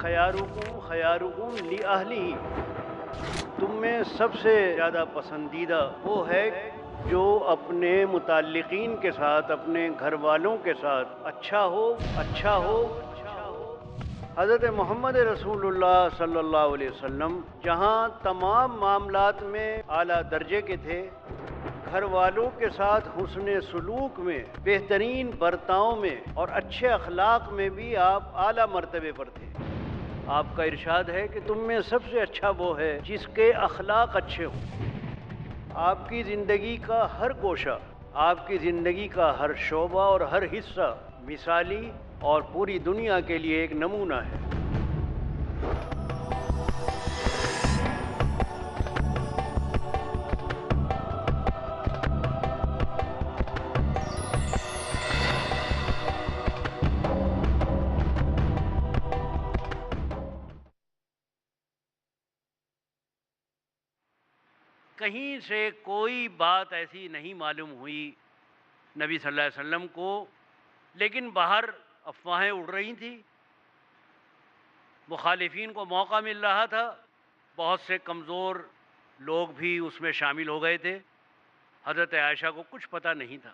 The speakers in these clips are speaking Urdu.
خیارکم خیارکم لأہلہ، تم میں سب سے زیادہ پسندیدہ وہ ہے جو اپنے متعلقین کے ساتھ، اپنے گھر والوں کے ساتھ اچھا ہو۔ حضرت محمد رسول اللہ صلی اللہ علیہ وسلم جہاں تمام معاملات میں اعلیٰ درجے کے تھے، گھر والوں کے ساتھ حسن سلوک میں، بہترین برتاؤ میں اور اچھے اخلاق میں بھی آپ اعلیٰ مرتبے پر تھے۔ آپ کا ارشاد ہے کہ تم میں سب سے اچھا وہ ہے جس کے اخلاق اچھے ہوں۔ آپ کی زندگی کا ہر گوشہ، آپ کی زندگی کا ہر شعبہ اور ہر حصہ مثالی اور پوری دنیا کے لیے ایک نمونہ ہے۔ کہیں سے کوئی بات ایسی نہیں معلوم ہوئی نبی صلی اللہ علیہ وسلم کو، لیکن باہر افواہیں اڑ رہی تھیں، مخالفین کو موقع مل رہا تھا، بہت سے کمزور لوگ بھی اس میں شامل ہو گئے تھے۔ حضرت عائشہ کو کچھ پتہ نہیں تھا،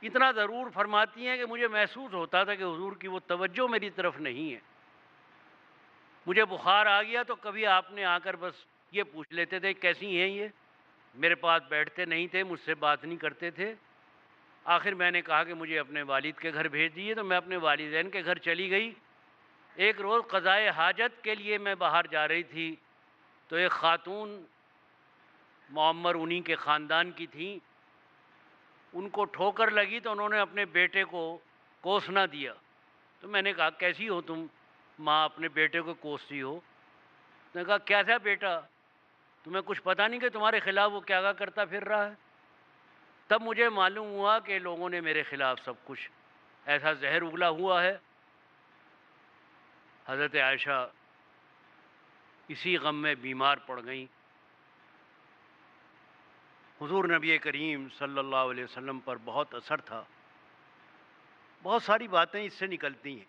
اتنا ضرور فرماتی ہیں کہ مجھے محسوس ہوتا تھا کہ حضور کی وہ توجہ میری طرف نہیں ہے۔ مجھے بخار آ گیا تو کبھی آپ نے آ کر بس یہ پوچھ لیتے تھے کیسی ہیں یہ، میرے پاس بیٹھتے نہیں تھے، مجھ سے بات نہیں کرتے تھے۔ آخر میں نے کہا کہ مجھے اپنے والد کے گھر بھیج دیجیے، تو میں اپنے والدین کے گھر چلی گئی۔ ایک روز قضائے حاجت کے لیے میں باہر جا رہی تھی تو ایک خاتون معمر انہی کے خاندان کی تھیں، ان کو ٹھوکر لگی تو انہوں نے اپنے بیٹے کو کوسنا دیا۔ تو میں نے کہا کیسی ہو تم ماں، اپنے بیٹے کو کوستی ہو؟ اس نے کہا کیا تھا بیٹا، تمہیں کچھ پتہ نہیں کہ تمہارے خلاف وہ کیا کرتا پھر رہا ہے؟ تب مجھے معلوم ہوا کہ لوگوں نے میرے خلاف سب کچھ ایسا زہر اگلا ہوا ہے۔ حضرت عائشہ اسی غم میں بیمار پڑ گئیں۔ حضور نبی کریم صلی اللہ علیہ وسلم پر بہت اثر تھا، بہت ساری باتیں اس سے نکلتی ہیں۔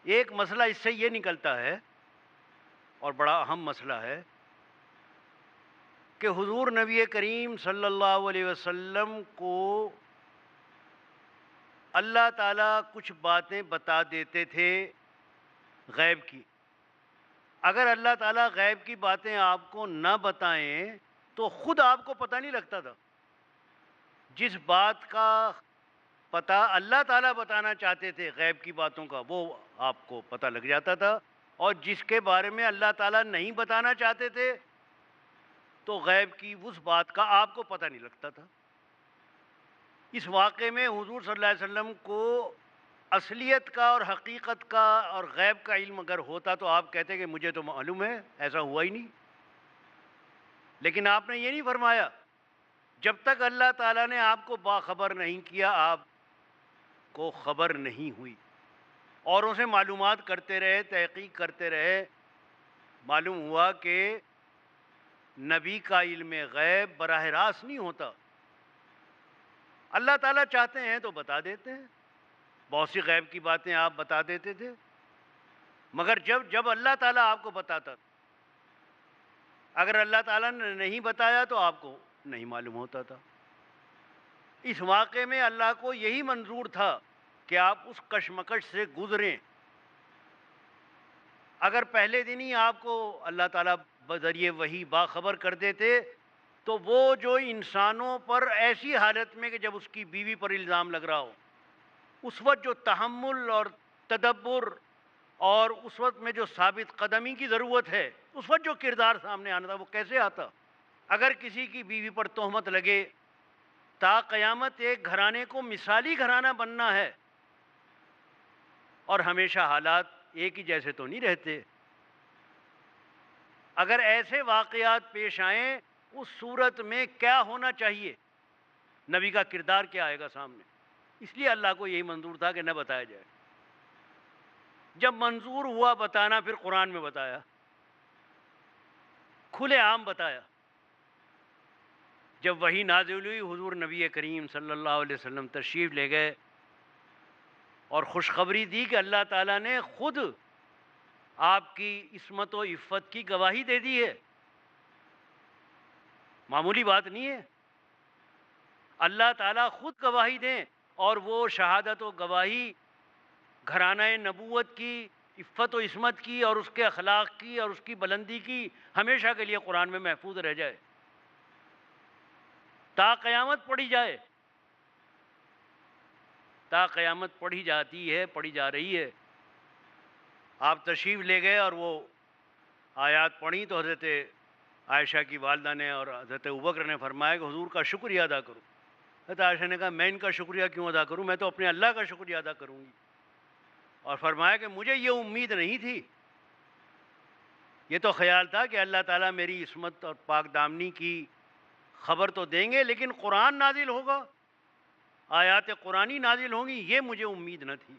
ایک مسئلہ اس سے یہ نکلتا ہے، اور بڑا اہم مسئلہ ہے، کہ حضور نبی کریم صلی اللہ علیہ وسلم کو اللہ تعالیٰ کچھ باتیں بتا دیتے تھے غیب کی۔ اگر اللہ تعالیٰ غیب کی باتیں آپ کو نہ بتائیں تو خود آپ کو پتہ نہیں لگتا تھا۔ جس بات کا پتہ اللہ تعالیٰ بتانا چاہتے تھے غیب کی باتوں کا، وہ آپ کو پتہ لگ جاتا تھا، اور جس کے بارے میں اللہ تعالیٰ نہیں بتانا چاہتے تھے تو غیب کی اس بات کا آپ کو پتہ نہیں لگتا تھا۔ اس واقعے میں حضور صلی اللہ علیہ وسلم کو اصلیت کا اور حقیقت کا اور غیب کا علم اگر ہوتا تو آپ کہتے کہ مجھے تو معلوم ہے، ایسا ہوا ہی نہیں۔ لیکن آپ نے یہ نہیں فرمایا، جب تک اللہ تعالیٰ نے آپ کو باخبر نہیں کیا آپ کو خبر نہیں ہوئی۔ اوروں سے معلومات کرتے رہے، تحقیق کرتے رہے، معلوم ہوا کہ نبی کا علم غیب براہ راست نہیں ہوتا، اللہ تعالیٰ چاہتے ہیں تو بتا دیتے ہیں۔ بہت سی غیب کی باتیں آپ بتا دیتے تھے، مگر جب اللہ تعالیٰ آپ کو بتاتا، اگر اللہ تعالیٰ نے نہیں بتایا تو آپ کو نہیں معلوم ہوتا تھا۔ اس واقعے میں اللہ کو یہی منظور تھا کہ آپ اس کشمکش سے گزریں۔ اگر پہلے دن ہی آپ کو اللہ تعالیٰ بذریعہ وحی باخبر کر دیتے تو وہ جو انسانوں پر ایسی حالت میں کہ جب اس کی بیوی پر الزام لگ رہا ہو، اس وقت جو تحمل اور تدبر اور اس وقت میں جو ثابت قدمی کی ضرورت ہے، اس وقت جو کردار سامنے آنا تھا وہ کیسے آتا؟ اگر کسی کی بیوی پر تہمت لگے، تا قیامت ایک گھرانے کو مثالی گھرانہ بننا ہے، اور ہمیشہ حالات ایک ہی جیسے تو نہیں رہتے۔ اگر ایسے واقعات پیش آئیں، اس صورت میں کیا ہونا چاہیے؟ نبی کا کردار کیا آئے گا سامنے؟ اس لیے اللہ کو یہی منظور تھا کہ نہ بتایا جائے۔ جب منظور ہوا بتانا، پھر قرآن میں بتایا، کھلے عام بتایا۔ جب وحی نازل ہوئی، حضور نبی کریم صلی اللہ علیہ وسلم تشریف لے گئے، اور خوشخبری دی کہ اللہ تعالیٰ نے خود آپ کی عصمت و عفت کی گواہی دے دی ہے. معمولی بات نہیں ہے. اللہ تعالیٰ خود گواہی دیں اور وہ شہادت و گواہی گھرانہ نبوت کی عفت و عصمت کی اور اس کے اخلاق کی اور اس کی بلندی کی ہمیشہ کے لیے قرآن میں محفوظ رہ جائے، تا قیامت پڑھی جائے. تا قیامت پڑھی جاتی ہے، پڑھی جا رہی ہے. آپ تشریف لے گئے اور وہ آیات پڑھی تو حضرت عائشہ کی والدہ نے اور حضرت ابوبکر نے فرمایا کہ حضور کا شکریہ ادا کرو. حضرت عائشہ نے کہا میں ان کا شکریہ کیوں ادا کروں، میں تو اپنے اللہ کا شکریہ ادا کروں گی. اور فرمایا کہ مجھے یہ امید نہیں تھی، یہ تو خیال تھا کہ اللہ تعالیٰ میری عصمت اور پاک دامنی کی خبر تو دیں گے، لیکن قرآن نازل ہوگا، آیات قرآنی نازل ہوں گی، یہ مجھے امید نہ تھی.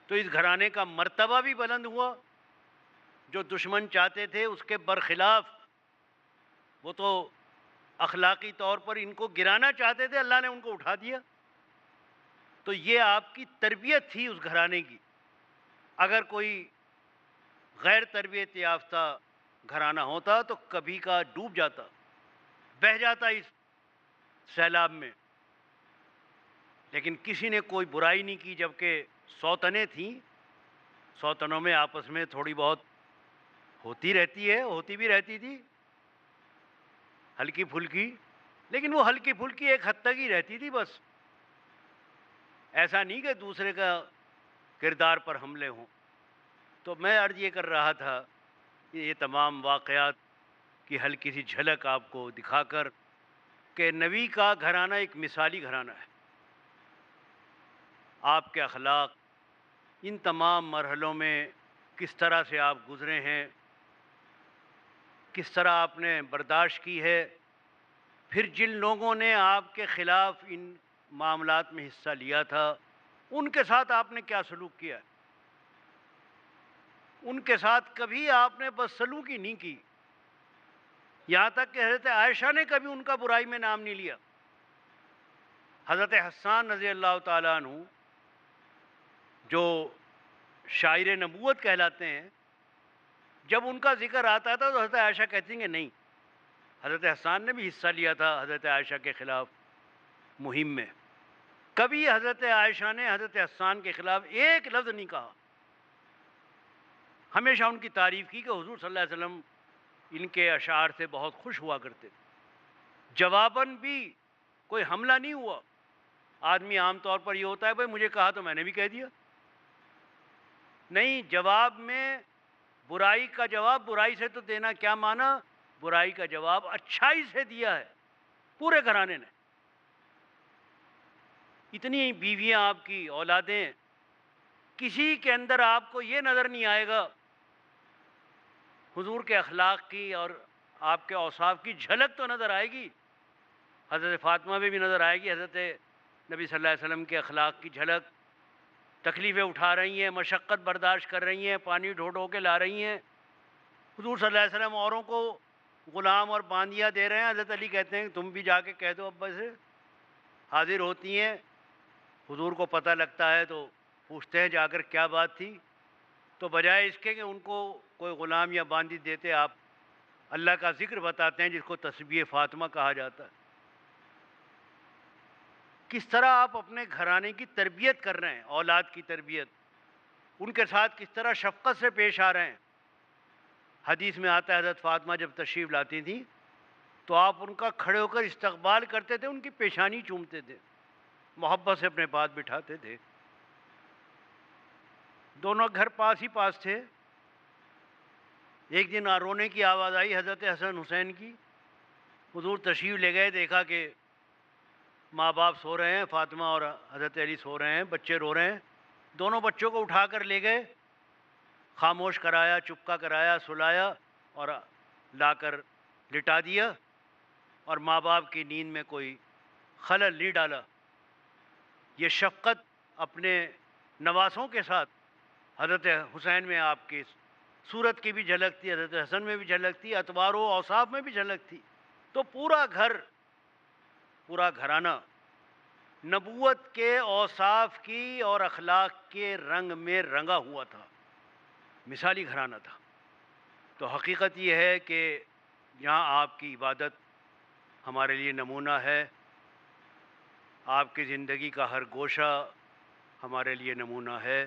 تو اس گھرانے کا مرتبہ بھی بلند ہوا. جو دشمن چاہتے تھے اس کے برخلاف، وہ تو اخلاقی طور پر ان کو گرانا چاہتے تھے، اللہ نے ان کو اٹھا دیا. تو یہ آپ کی تربیت تھی اس گھرانے کی. اگر کوئی غیر تربیت یافتہ گھرانہ ہوتا تو کبھی کا ڈوب جاتا، بہہ جاتا اس سیلاب میں. لیکن کسی نے کوئی برائی نہیں کی، جبکہ سوتنیں تھیں. سوتنوں میں آپس میں تھوڑی بہت ہوتی رہتی ہے، ہوتی بھی رہتی تھی ہلکی پھلکی، لیکن وہ ہلکی پھلکی ایک حد تک ہی رہتی تھی بس. ایسا نہیں کہ دوسرے کا کردار پر حملے ہوں. تو میں عرض یہ کر رہا تھا کہ یہ تمام واقعات کی ہلکی سی جھلک آپ کو دکھا کر کہ نبی کا گھرانہ ایک مثالی گھرانہ ہے. آپ کے اخلاق ان تمام مرحلوں میں کس طرح سے آپ گزرے ہیں، کس طرح آپ نے برداشت کی ہے. پھر جن لوگوں نے آپ کے خلاف ان معاملات میں حصہ لیا تھا ان کے ساتھ آپ نے کیا سلوک کیا. ان کے ساتھ کبھی آپ نے بس سلوکی نہیں کی، یہاں تک کہ حضرت عائشہ نے کبھی ان کا برائی میں نام نہیں لیا. حضرت حسان رضی اللہ تعالیٰ عنہ جو شاعر نبوت کہلاتے ہیں، جب ان کا ذکر آتا تھا تو حضرت عائشہ کہتی ہیں کہ نہیں، حضرت حسان نے بھی حصہ لیا تھا حضرت عائشہ کے خلاف مہم میں. کبھی حضرت عائشہ نے حضرت حسان کے خلاف ایک لفظ نہیں کہا. ہمیشہ ان کی تعریف کی کہ حضور صلی اللہ علیہ وسلم ان کے اشعار سے بہت خوش ہوا کرتے. جواباً بھی کوئی حملہ نہیں ہوا. آدمی عام طور پر یہ ہوتا ہے بھائی مجھے کہا تو میں نے بھی کہہ دیا. نہیں، جواب میں برائی کا جواب برائی سے تو دینا کیا مانا، برائی کا جواب اچھائی سے دیا ہے پورے گھرانے نے. اتنی بیویاں آپ کی، اولادیں، کسی کے اندر آپ کو یہ نظر نہیں آئے گا حضور کے اخلاق کی اور آپ کے اوصاف کی جھلک تو نظر آئے گی. حضرت فاطمہ میں بھی نظر آئے گی حضرت نبی صلی اللہ علیہ وسلم کے اخلاق کی جھلک. تکلیفیں اٹھا رہی ہیں، مشقت برداشت کر رہی ہیں، پانی ڈھو ڈھو کے لا رہی ہیں. حضور صلی اللہ علیہ وسلم اوروں کو غلام اور باندیاں دے رہے ہیں. حضرت علی کہتے ہیں کہ تم بھی جا کے کہہ دو ابا سے. حاضر ہوتی ہیں، حضور کو پتہ لگتا ہے تو پوچھتے ہیں جا کر کیا بات تھی. تو بجائے اس کے کہ ان کو کوئی غلام یا باندی دیتے، آپ اللہ کا ذکر بتاتے ہیں جس کو تسبیح فاطمہ کہا جاتا ہے. کس طرح آپ اپنے گھرانے کی تربیت کر رہے ہیں، اولاد کی تربیت، ان کے ساتھ کس طرح شفقت سے پیش آ رہے ہیں. حدیث میں آتا ہے حضرت فاطمہ جب تشریف لاتی تھیں تو آپ ان کا کھڑے ہو کر استقبال کرتے تھے، ان کی پیشانی چومتے تھے، محبت سے اپنے پاس بٹھاتے تھے. دونوں گھر پاس ہی پاس تھے. ایک دن رونے کی آواز آئی حضرت حسن حسین کی. حضور تشریف لے گئے، دیکھا کہ ماں باپ سو رہے ہیں، فاطمہ اور حضرت علی سو رہے ہیں، بچے رو رہے ہیں. دونوں بچوں کو اٹھا کر لے گئے، خاموش کرایا، چپکا کرایا، سلایا اور لا کر لٹا دیا، اور ماں باپ کی نیند میں کوئی خلل نہیں ڈالا. یہ شفقت اپنے نواسوں کے ساتھ حضرت حسین میں آپ کی صورت کی بھی جھلک تھی، حضرت حسن میں بھی جھلک تھی، اطوار و اوصاف میں بھی جھلک تھی. تو پورا گھر، پورا گھرانہ نبوت کے اوصاف کی اور اخلاق کے رنگ میں رنگا ہوا تھا، مثالی گھرانہ تھا۔ تو حقیقت یہ ہے کہ یہاں آپ کی عبادت ہمارے لیے نمونہ ہے، آپ کی زندگی کا ہر گوشہ ہمارے لیے نمونہ ہے،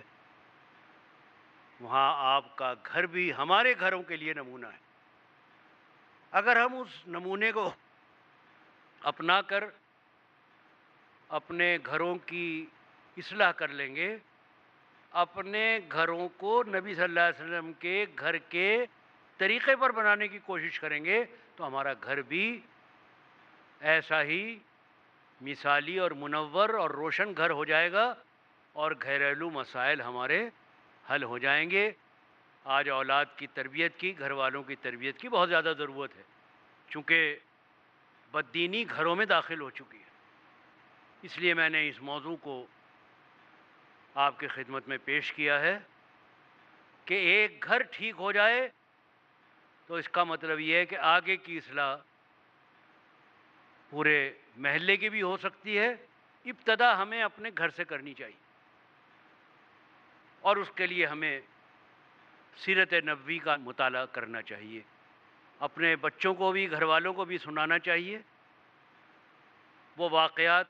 وہاں آپ کا گھر بھی ہمارے گھروں کے لیے نمونہ ہے۔ اگر ہم اس نمونے کو اپنا کر اپنے گھروں کی اصلاح کر لیں گے، اپنے گھروں کو نبی صلی اللہ علیہ وسلم کے گھر کے طریقے پر بنانے کی کوشش کریں گے، تو ہمارا گھر بھی ایسا ہی مثالی اور منور اور روشن گھر ہو جائے گا، اور گھریلو مسائل ہمارے حل ہو جائیں گے۔ آج اولاد کی تربیت کی، گھر والوں کی تربیت کی بہت زیادہ ضرورت ہے، چونکہ بددینی گھروں میں داخل ہو چکی ہے۔ اس لیے میں نے اس موضوع کو آپ کی خدمت میں پیش کیا ہے کہ ایک گھر ٹھیک ہو جائے تو اس کا مطلب یہ ہے کہ آگے کی اصلاح پورے محلے کی بھی ہو سکتی ہے۔ ابتدا ہمیں اپنے گھر سے کرنی چاہیے، اور اس کے لیے ہمیں سیرت نبوی کا مطالعہ کرنا چاہیے، اپنے بچوں کو بھی، گھر والوں کو بھی سنانا چاہیے وہ واقعات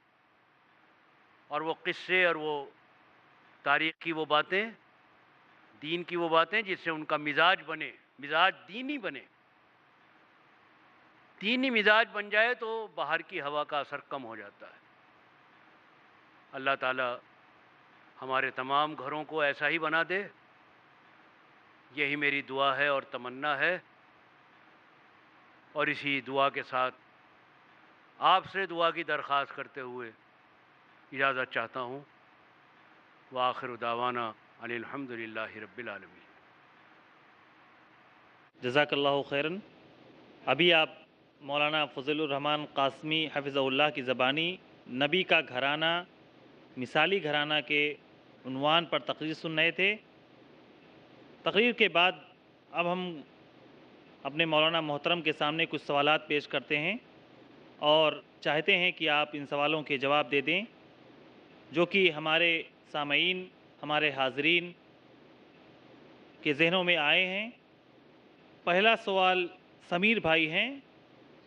اور وہ قصے اور وہ تاریخ کی وہ باتیں، دین کی وہ باتیں جس سے ان کا مزاج بنے، مزاج دینی بنے۔ دینی مزاج بن جائے تو باہر کی ہوا کا اثر کم ہو جاتا ہے۔ اللہ تعالی ہمارے تمام گھروں کو ایسا ہی بنا دے، یہی میری دعا ہے اور تمنا ہے، اور اسی دعا کے ساتھ آپ سے دعا کی درخواست کرتے ہوئے اجازت چاہتا ہوں۔ وآخر دعوانا ان الحمد للہ رب العالمین۔ جزاک اللہ خیراً۔ ابھی آپ مولانا فضل الرحمن قاسمی حفظہ اللہ کی زبانی نبی کا گھرانہ، مثالی گھرانہ کے عنوان پر تقریر سن رہے تھے۔ تقریر کے بعد اب ہم اپنے مولانا محترم کے سامنے کچھ سوالات پیش کرتے ہیں، اور چاہتے ہیں کہ آپ ان سوالوں کے جواب دے دیں جو کہ ہمارے سامعین، ہمارے حاضرین کے ذہنوں میں آئے ہیں۔ پہلا سوال سمیر بھائی ہیں،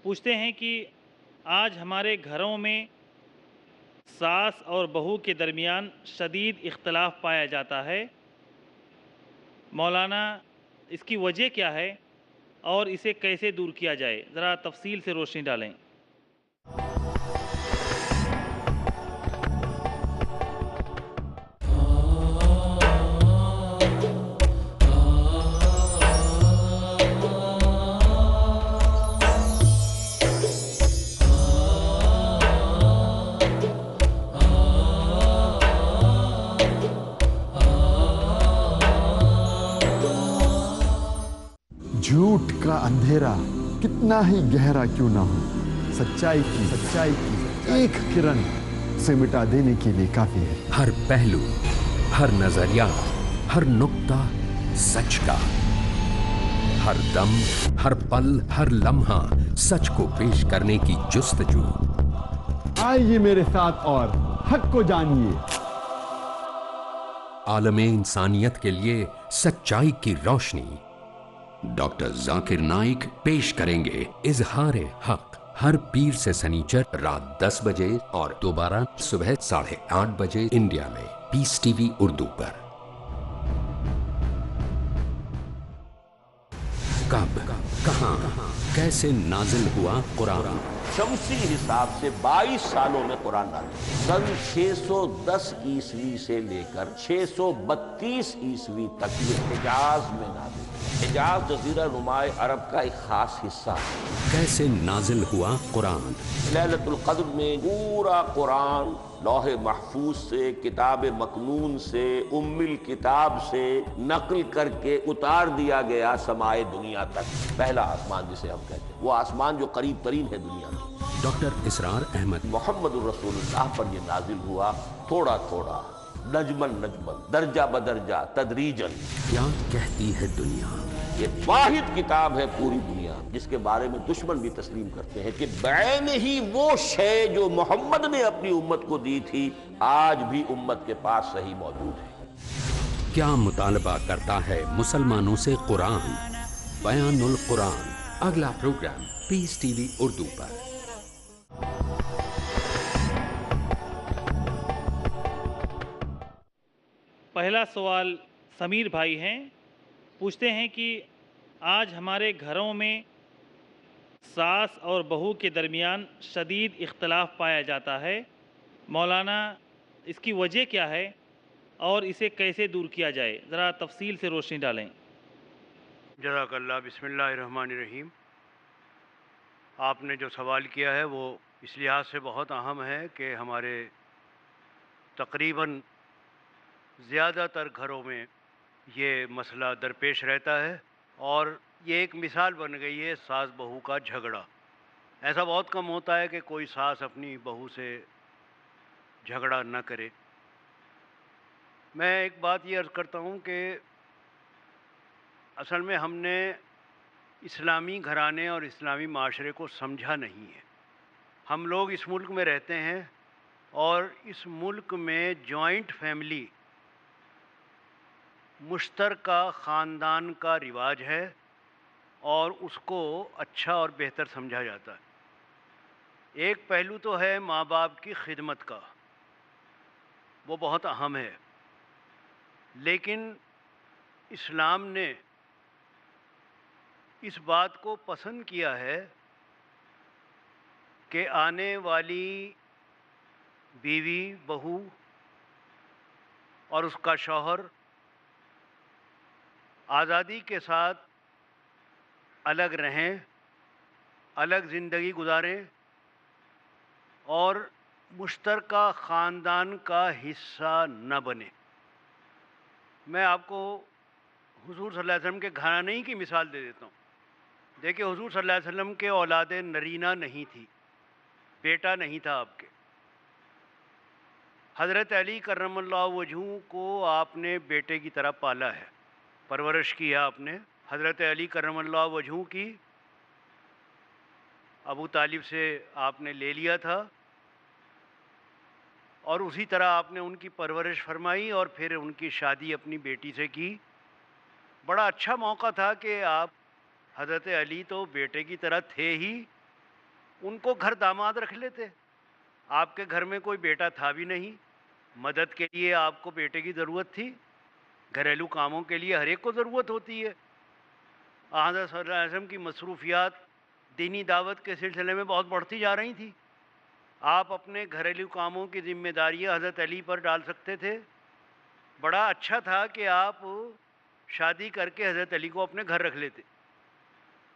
پوچھتے ہیں کہ آج ہمارے گھروں میں ساس اور بہو کے درمیان شدید اختلاف پایا جاتا ہے، مولانا اس کی وجہ کیا ہے اور اسے کیسے دور کیا جائے؟ ذرا تفصیل سے روشنی ڈالیں۔ جھوٹ کا اندھیرا کتنا ہی گہرا کیوں نہ ہو، سچائی کی ایک کرن سے مٹا دینے کے لیے کافی ہے۔ ہر پہلو، ہر نظریہ، ہر نقطہ سچ کا، ہر دم، ہر پل، ہر لمحہ سچ کو پیش کرنے کی جستجو۔ آئیے میرے ساتھ اور حق کو جانیے۔ عالم انسانیت کے لیے سچائی کی روشنی۔ ڈاکٹر ذاکر نائک پیش کریں گے اظہار حق، ہر پیر سے سنیچر رات 10 بجے اور دوبارہ صبح 8:30 بجے انڈیا میں پیس ٹی وی اردو پر۔ کب، کہاں، کیسے نازل ہوا قرآن؟ شمسی حساب سے 22 سالوں میں قرآن نازل، سن 610 عیسوی سے لے کر 632 عیسوی تک یہ حجاز میں نازل۔ حجاز جزیرہ نمائے عرب کا ایک خاص حصہ ہے۔ کیسے نازل ہوا قرآن؟ لیلۃ القدر میں پورا قرآن لوح محفوظ سے، کتاب مکنون سے، ام الکتاب سے نقل کر کے اتار دیا گیا سمائے دنیا تک۔ پہلا آسمان جسے ہم کہتے ہیں، وہ آسمان جو قریب ترین ہے دنیا میں۔ ڈاکٹر اسرار احمد۔ محمد الرسول اللہ پر یہ نازل ہوا، تھوڑا تھوڑا نجمن نجمن، درجہ بدرجہ، تدریجن۔ کیا کہتی ہے دنیا؟ یہ واحد کتاب ہے پوری دنیا جس کے بارے میں دشمن بھی تسلیم کرتے ہیں کہ بعین ہی وہ شے جو محمد نے اپنی امت کو دی تھی آج بھی امت کے پاس صحیح موجود ہے۔ کیا مطالبہ کرتا ہے مسلمانوں سے قرآن؟ بیان القرآن، اگلا پروگرام پیس ٹی وی اردو پر۔ پہلا سوال سمیر بھائی ہیں، پوچھتے ہیں کہ آج ہمارے گھروں میں ساس اور بہو کے درمیان شدید اختلاف پایا جاتا ہے، مولانا اس کی وجہ کیا ہے اور اسے کیسے دور کیا جائے؟ ذرا تفصیل سے روشنی ڈالیں۔ جزاک اللہ۔ بسم اللہ الرحمن الرحیم۔ آپ نے جو سوال کیا ہے وہ اس لحاظ سے بہت اہم ہے کہ ہمارے تقریباً زیادہ تر گھروں میں یہ مسئلہ درپیش رہتا ہے، اور یہ ایک مثال بن گئی ہے ساس بہو کا جھگڑا۔ ایسا بہت کم ہوتا ہے کہ کوئی ساس اپنی بہو سے جھگڑا نہ کرے۔ میں ایک بات یہ عرض کرتا ہوں کہ اصل میں ہم نے اسلامی گھرانے اور اسلامی معاشرے کو سمجھا نہیں ہے۔ ہم لوگ اس ملک میں رہتے ہیں اور اس ملک میں جوائنٹ فیملی، مشترکہ خاندان کا رواج ہے اور اس کو اچھا اور بہتر سمجھا جاتا ہے۔ ایک پہلو تو ہے ماں باپ کی خدمت کا، وہ بہت اہم ہے، لیکن اسلام نے اس بات کو پسند کیا ہے کہ آنے والی بیوی بہو اور اس کا شوہر آزادی کے ساتھ الگ رہیں، الگ زندگی گزاریں اور مشترکہ خاندان کا حصہ نہ بنے۔ میں آپ کو حضور صلی اللہ علیہ وسلم کے گھرانے کی مثال دے دیتا ہوں۔ دیکھیں، حضور صلی اللہ علیہ وسلم کے اولاد نرینہ نہیں تھی، بیٹا نہیں تھا آپ کے۔ حضرت علی کرم اللہ وجہہ کو آپ نے بیٹے کی طرح پالا ہے، پرورش کیا آپ نے۔ حضرت علی کرم اللہ وجہہ کی ابو طالب سے آپ نے لے لیا تھا، اور اسی طرح آپ نے ان کی پرورش فرمائی اور پھر ان کی شادی اپنی بیٹی سے کی۔ بڑا اچھا موقع تھا کہ آپ، حضرت علی تو بیٹے کی طرح تھے ہی، ان کو گھر داماد رکھ لیتے۔ آپ کے گھر میں کوئی بیٹا تھا بھی نہیں، مدد کے لیے آپ کو بیٹے کی ضرورت تھی، گھریلو کاموں کے لیے ہر ایک کو ضرورت ہوتی ہے۔ حضرت صلی اللہ علیہ وسلم کی مصروفیات دینی دعوت کے سلسلے میں بہت بڑھتی جا رہی تھی۔ آپ اپنے گھریلو کاموں کی ذمہ داریاں حضرت علی پر ڈال سکتے تھے۔ بڑا اچھا تھا کہ آپ شادی کر کے حضرت علی کو اپنے گھر رکھ لیتے،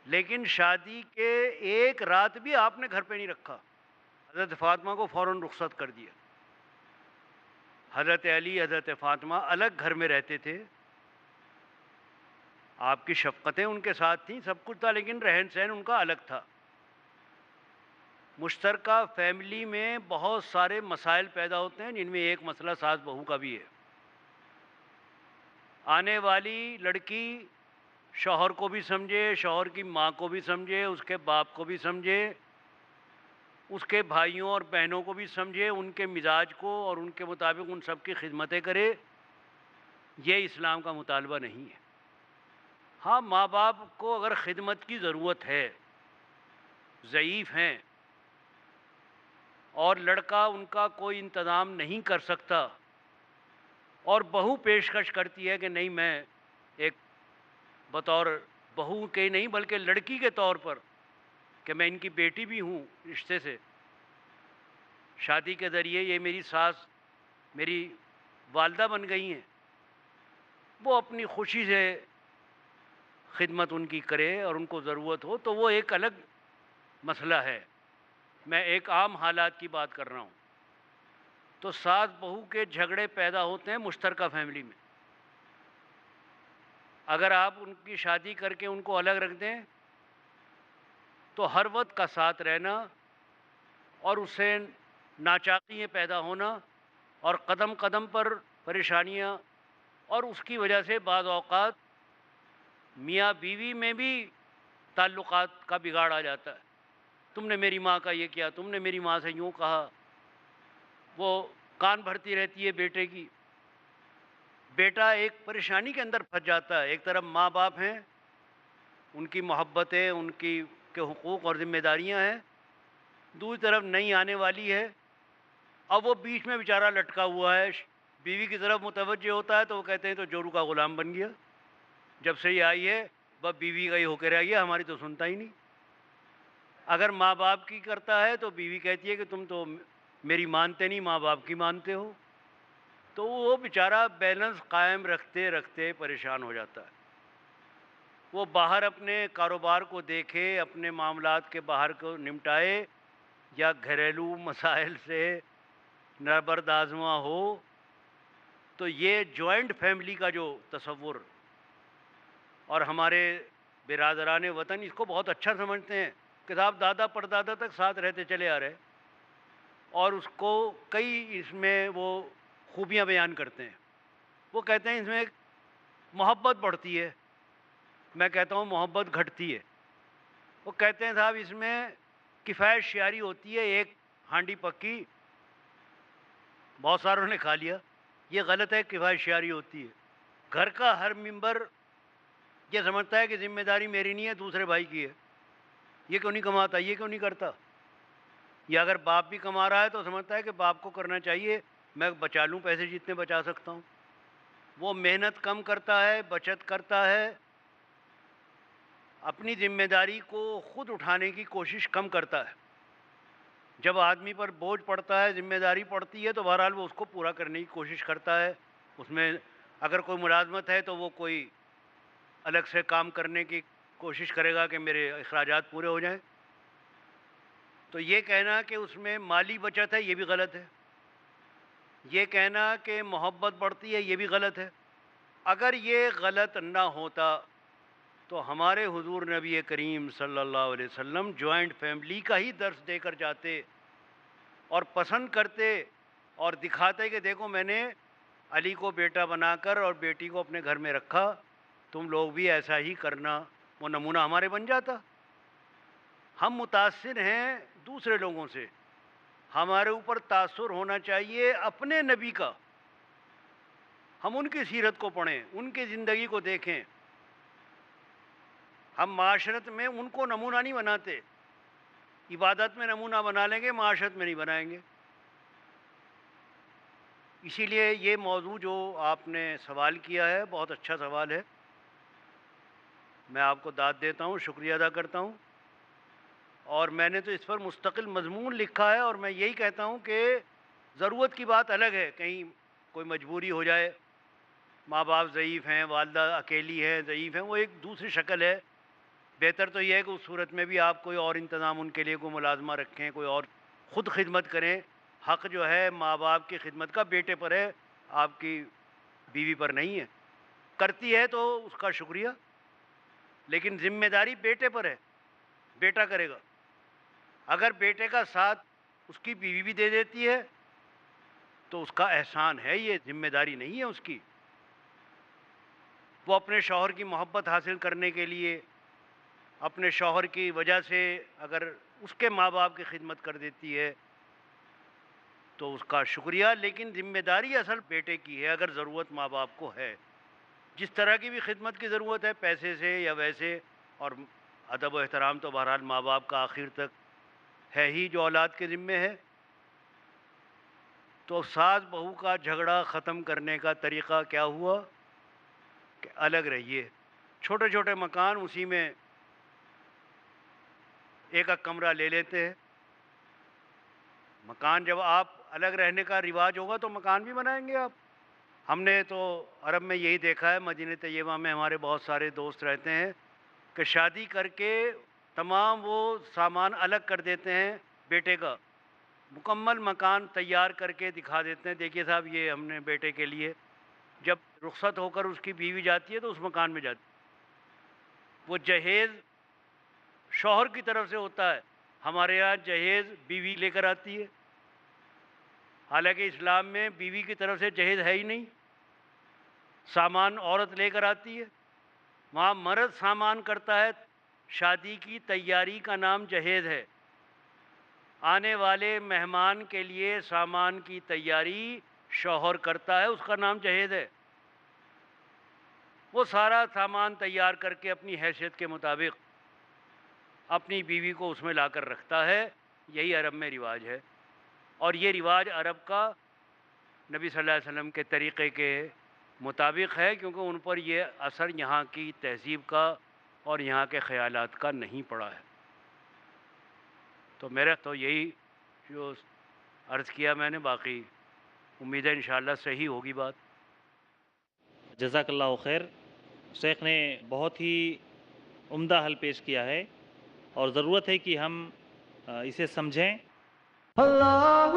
لیکن شادی کے ایک رات بھی آپ نے گھر پہ نہیں رکھا، حضرت فاطمہ کو فوراً رخصت کر دیا۔ حضرت علی، حضرت فاطمہ الگ گھر میں رہتے تھے، آپ کی شفقتیں ان کے ساتھ تھیں، سب کچھ تھا، لیکن رہن سہن ان کا الگ تھا۔ مشترکہ فیملی میں بہت سارے مسائل پیدا ہوتے ہیں، جن میں ایک مسئلہ ساس بہو کا بھی ہے۔ آنے والی لڑکی شوہر کو بھی سمجھے، شوہر کی ماں کو بھی سمجھے، اس کے باپ کو بھی سمجھے، اس کے بھائیوں اور بہنوں کو بھی سمجھے، ان کے مزاج کو اور ان کے مطابق ان سب کی خدمتیں کرے۔ یہ اسلام کا مطالبہ نہیں ہے۔ ہاں، ماں باپ کو اگر خدمت کی ضرورت ہے، ضعیف ہیں اور لڑکا ان کا کوئی انتظام نہیں کر سکتا، اور بہو پیشکش کرتی ہے کہ نہیں، میں ایک بطور بہو کے نہیں بلکہ لڑکی کے طور پر، کہ میں ان کی بیٹی بھی ہوں، رشتے سے، شادی کے ذریعے یہ میری ساس میری والدہ بن گئی ہیں، وہ اپنی خوشی سے خدمت ان کی کرے اور ان کو ضرورت ہو تو وہ ایک الگ مسئلہ ہے۔ میں ایک عام حالات کی بات کر رہا ہوں۔ تو ساس بہو کے جھگڑے پیدا ہوتے ہیں مشترکہ فیملی میں۔ اگر آپ ان کی شادی کر کے ان کو الگ رکھ دیں تو ہر وقت کا ساتھ رہنا اور اس سے ناچاقیاں پیدا ہونا اور قدم قدم پر پریشانیاں، اور اس کی وجہ سے بعض اوقات میاں بیوی میں بھی تعلقات کا بگاڑ آ جاتا ہے. تم نے میری ماں کا یہ کیا، تم نے میری ماں سے یوں کہا. وہ کان بھرتی رہتی ہے بیٹے کی. بیٹا ایک پریشانی کے اندر پھنس جاتا ہے. ایک طرف ماں باپ ہیں، ان کی محبتیں، ان کی کے حقوق اور ذمہ داریاں ہیں، دوسری طرف نئی آنے والی ہے. اب وہ بیچ میں بیچارہ لٹکا ہوا ہے. بیوی کی طرف متوجہ ہوتا ہے تو وہ کہتے ہیں تو جورو کا غلام بن گیا. جب سے یہ آئی ہے بس بیوی کا ہی ہو کے رہ گیا، ہماری تو سنتا ہی نہیں. اگر ماں باپ کی کرتا ہے تو بیوی کہتی ہے کہ تم تو میری مانتے نہیں، ماں باپ کی مانتے ہو. تو وہ بیچارہ بیلنس قائم رکھتے رکھتے پریشان ہو جاتا ہے. وہ باہر اپنے کاروبار کو دیکھے، اپنے معاملات کے باہر کو نمٹائے، یا گھریلو مسائل سے نبرد آزما ہو. تو یہ جوائنٹ فیملی کا جو تصور اور ہمارے برادران وطن اس کو بہت اچھا سمجھتے ہیں کہ صاحب دادا پردادا تک ساتھ رہتے چلے آ رہے، اور اس کو کئی اس میں وہ خوبیاں بیان کرتے ہیں. وہ کہتے ہیں اس میں محبت بڑھتی ہے، میں کہتا ہوں محبت گھٹتی ہے. وہ کہتے ہیں صاحب اس میں کفایت شیاری ہوتی ہے. ایک ہانڈی پکی بہت ساروں نے کھا لیا، یہ غلط ہے. کفایت شیاری ہوتی ہے. گھر کا ہر ممبر یہ سمجھتا ہے کہ ذمہ داری میری نہیں ہے، دوسرے بھائی کی ہے. یہ کیوں نہیں کماتا، یہ کیوں نہیں کرتا. یا اگر باپ بھی کما رہا ہے تو سمجھتا ہے کہ باپ کو کرنا چاہیے، میں بچا لوں پیسے جتنے بچا سکتا ہوں. وہ محنت کم کرتا ہے، بچت کرتا ہے، اپنی ذمہ داری کو خود اٹھانے کی کوشش کم کرتا ہے. جب آدمی پر بوجھ پڑتا ہے، ذمہ داری پڑتی ہے، تو بہرحال وہ اس کو پورا کرنے کی کوشش کرتا ہے. اس میں اگر کوئی ملازمت ہے تو وہ کوئی الگ سے کام کرنے کی کوشش کرے گا کہ میرے اخراجات پورے ہو جائیں. تو یہ کہنا کہ اس میں مالی بچت ہے یہ بھی غلط ہے. یہ کہنا کہ محبت بڑھتی ہے یہ بھی غلط ہے. اگر یہ غلط نہ ہوتا تو ہمارے حضور نبی کریم صلی اللہ علیہ وسلم جوائنٹ فیملی کا ہی درس دے کر جاتے اور پسند کرتے اور دکھاتے کہ دیکھو میں نے علی کو بیٹا بنا کر اور بیٹی کو اپنے گھر میں رکھا، تم لوگ بھی ایسا ہی کرنا. وہ نمونہ ہمارے بن جاتا. ہم متاثر ہیں دوسرے لوگوں سے، ہمارے اوپر تاثر ہونا چاہیے اپنے نبی کا. ہم ان کی سیرت کو پڑھیں، ان کی زندگی کو دیکھیں. ہم معاشرت میں ان کو نمونہ نہیں بناتے. عبادت میں نمونہ بنا لیں گے، معاشرت میں نہیں بنائیں گے. اسی لیے یہ موضوع جو آپ نے سوال کیا ہے بہت اچھا سوال ہے. میں آپ کو داد دیتا ہوں، شکریہ ادا کرتا ہوں. اور میں نے تو اس پر مستقل مضمون لکھا ہے، اور میں یہی کہتا ہوں کہ ضرورت کی بات الگ ہے، کہیں کوئی مجبوری ہو جائے، ماں باپ ضعیف ہیں، والدہ اکیلی ہیں، ضعیف ہیں، وہ ایک دوسری شکل ہے. بہتر تو یہ ہے کہ اس صورت میں بھی آپ کوئی اور انتظام ان کے لیے کوئی ملازمہ رکھیں، کوئی اور خود خدمت کریں. حق جو ہے ماں باپ کی خدمت کا بیٹے پر ہے، آپ کی بیوی پر نہیں ہے. کرتی ہے تو اس کا شکریہ، لیکن ذمہ داری بیٹے پر ہے، بیٹا کرے گا. اگر بیٹے کا ساتھ اس کی بیوی بھی دے دیتی ہے تو اس کا احسان ہے، یہ ذمہ داری نہیں ہے اس کی. وہ اپنے شوہر کی محبت حاصل کرنے کے لیے، اپنے شوہر کی وجہ سے اگر اس کے ماں باپ کی خدمت کر دیتی ہے تو اس کا شکریہ، لیکن ذمہ داری اصل بیٹے کی ہے اگر ضرورت ماں باپ کو ہے. جس طرح کی بھی خدمت کی ضرورت ہے، پیسے سے یا ویسے، اور ادب و احترام تو بہرحال ماں باپ کا آخر تک ہے ہی جو اولاد کے ذمے ہے. تو ساس بہو کا جھگڑا ختم کرنے کا طریقہ کیا ہوا کہ الگ رہیے. چھوٹے چھوٹے مکان، اسی میں ایک ایک کمرہ لے لیتے ہیں. مکان جب آپ الگ رہنے کا رواج ہوگا تو مکان بھی بنائیں گے آپ. ہم نے تو عرب میں یہی دیکھا ہے، مدینہ طیبہ میں ہمارے بہت سارے دوست رہتے ہیں کہ شادی کر کے تمام وہ سامان الگ کر دیتے ہیں بیٹے کا، مکمل مکان تیار کر کے دکھا دیتے ہیں، دیکھیے صاحب یہ ہم نے بیٹے کے لیے. جب رخصت ہو کر اس کی بیوی جاتی ہے تو اس مکان میں جاتی ہے. وہ جہیز شوہر کی طرف سے ہوتا ہے، ہمارے یہاں جہیز بیوی لے کر آتی ہے. حالانکہ اسلام میں بیوی کی طرف سے جہیز ہے ہی نہیں، سامان عورت لے کر آتی ہے، وہاں مرد سامان کرتا ہے، شادی کی تیاری کا نام جہیز ہے، آنے والے مہمان کے لیے سامان کی تیاری شوہر کرتا ہے، اس کا نام جہیز ہے۔ وہ سارا سامان تیار کر کے اپنی حیثیت کے مطابق اپنی بیوی کو اس میں لا کر رکھتا ہے، یہی عرب میں رواج ہے، اور یہ رواج عرب کا نبی صلی اللہ علیہ وسلم کے طریقے کے مطابق ہے، کیونکہ ان پر یہ اثر یہاں کی تہذیب کا اور یہاں کے خیالات کا نہیں پڑا ہے۔ تو میرا تو یہی جو عرض کیا میں نے، باقی امید ہے انشاءاللہ صحیح ہوگی بات۔ جزاک اللہ خیر، شیخ نے بہت ہی عمدہ حل پیش کیا ہے، اور ضرورت ہے کہ ہم اسے سمجھیں۔ اللہ